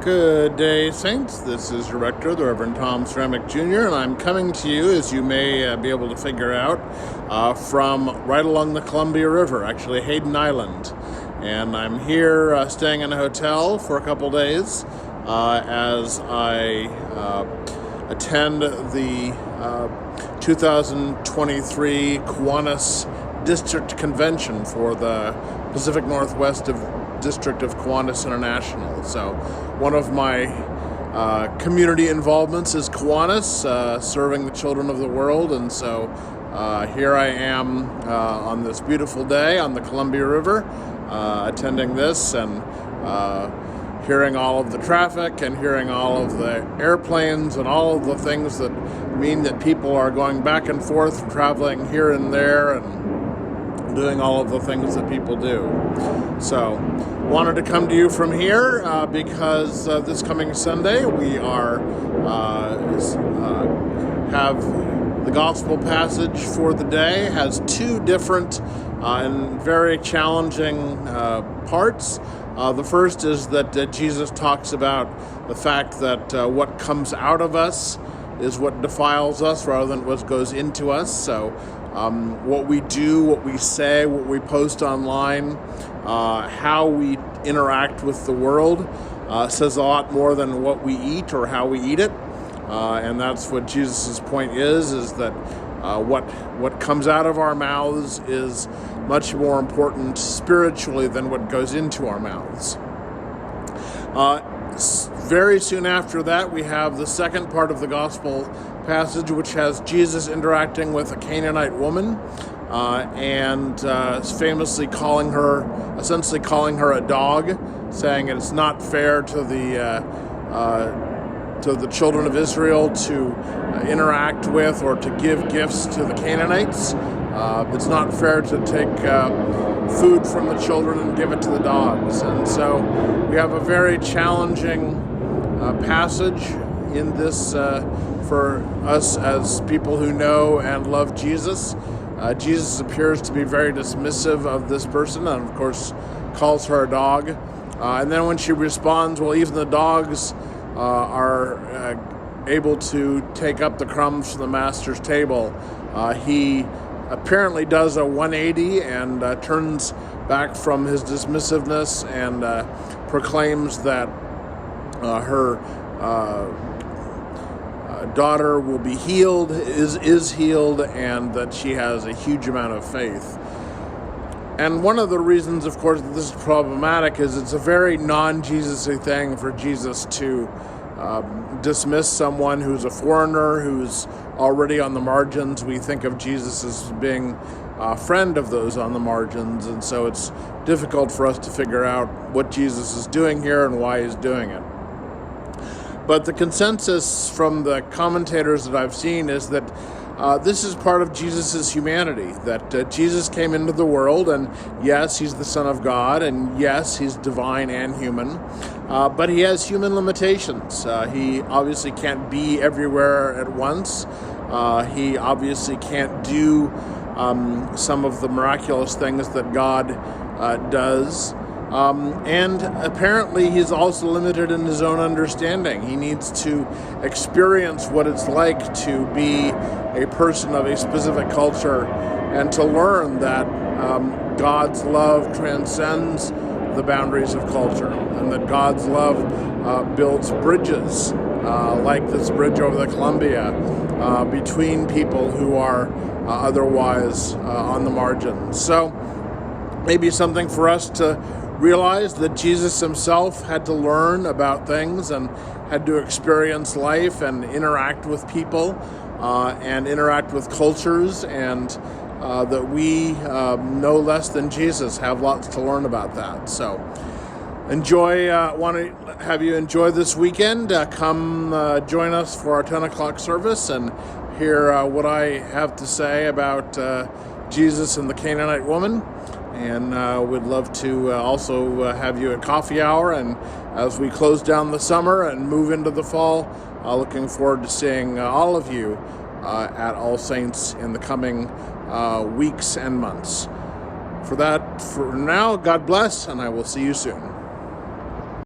Good day, Saints. This is your rector, the Reverend Tom Ceramic Jr., and I'm coming to you, as you may be able to figure out, from right along the Columbia River, actually Hayden Island. And I'm here staying in a hotel for a couple days as I attend the 2023 Kiwanis District Convention for the Pacific Northwest District of Kiwanis International. So one of my community involvements is Kiwanis, serving the children of the world, and so here I am on this beautiful day on the Columbia River, attending this and hearing all of the traffic and hearing all of the airplanes and all of the things that mean that people are going back and forth, traveling here and there, and doing all of the things that people do. So, wanted to come to you from here because this coming Sunday we are have the gospel passage for the day. Has two different and very challenging parts. The first is that Jesus talks about the fact that what comes out of us is what defiles us rather than what goes into us. So what we do, what we say, what we post online, how we interact with the world says a lot more than what we eat or how we eat it. And that's what Jesus' point is that what comes out of our mouths is much more important spiritually than what goes into our mouths. Very soon after that, we have the second part of the gospel passage, which has Jesus interacting with a Canaanite woman and famously essentially calling her a dog, saying it's not fair to the children of Israel to interact with or to give gifts to the Canaanites. It's not fair to take food from the children and give it to the dogs. And so we have a very challenging passage in this for us as people who know and love Jesus. Jesus appears to be very dismissive of this person and, of course, calls her a dog. And then when she responds, well, even the dogs are able to take up the crumbs from the master's table, he apparently does a 180 and turns back from his dismissiveness and proclaims that her daughter will be healed, is healed, and that she has a huge amount of faith. And one of the reasons, of course, that this is problematic is it's a very non-Jesus-y thing for Jesus to dismiss someone who's a foreigner, who's already on the margins. We think of Jesus as being a friend of those on the margins, and so it's difficult for us to figure out what Jesus is doing here and why he's doing it. But the consensus from the commentators that I've seen is that this is part of Jesus' humanity, that Jesus came into the world, and yes, he's the Son of God, and yes, he's divine and human, but he has human limitations. He obviously can't be everywhere at once. He obviously can't do some of the miraculous things that God does. And apparently he's also limited in his own understanding. He needs to experience what it's like to be a person of a specific culture and to learn that God's love transcends the boundaries of culture, and that God's love builds bridges like this bridge over the Columbia between people who are otherwise on the margins. So maybe something for us to realize that Jesus himself had to learn about things and had to experience life and interact with people and interact with cultures, and that we, no less than Jesus, have lots to learn about that. So want to have you enjoy this weekend. Come join us for our 10 o'clock service and hear what I have to say about Jesus and the Canaanite woman. And we'd love to also have you at coffee hour, and as we close down the summer and move into the fall, looking forward to seeing all of you at All Saints in the coming weeks and months. For now, God bless, and I will see you soon.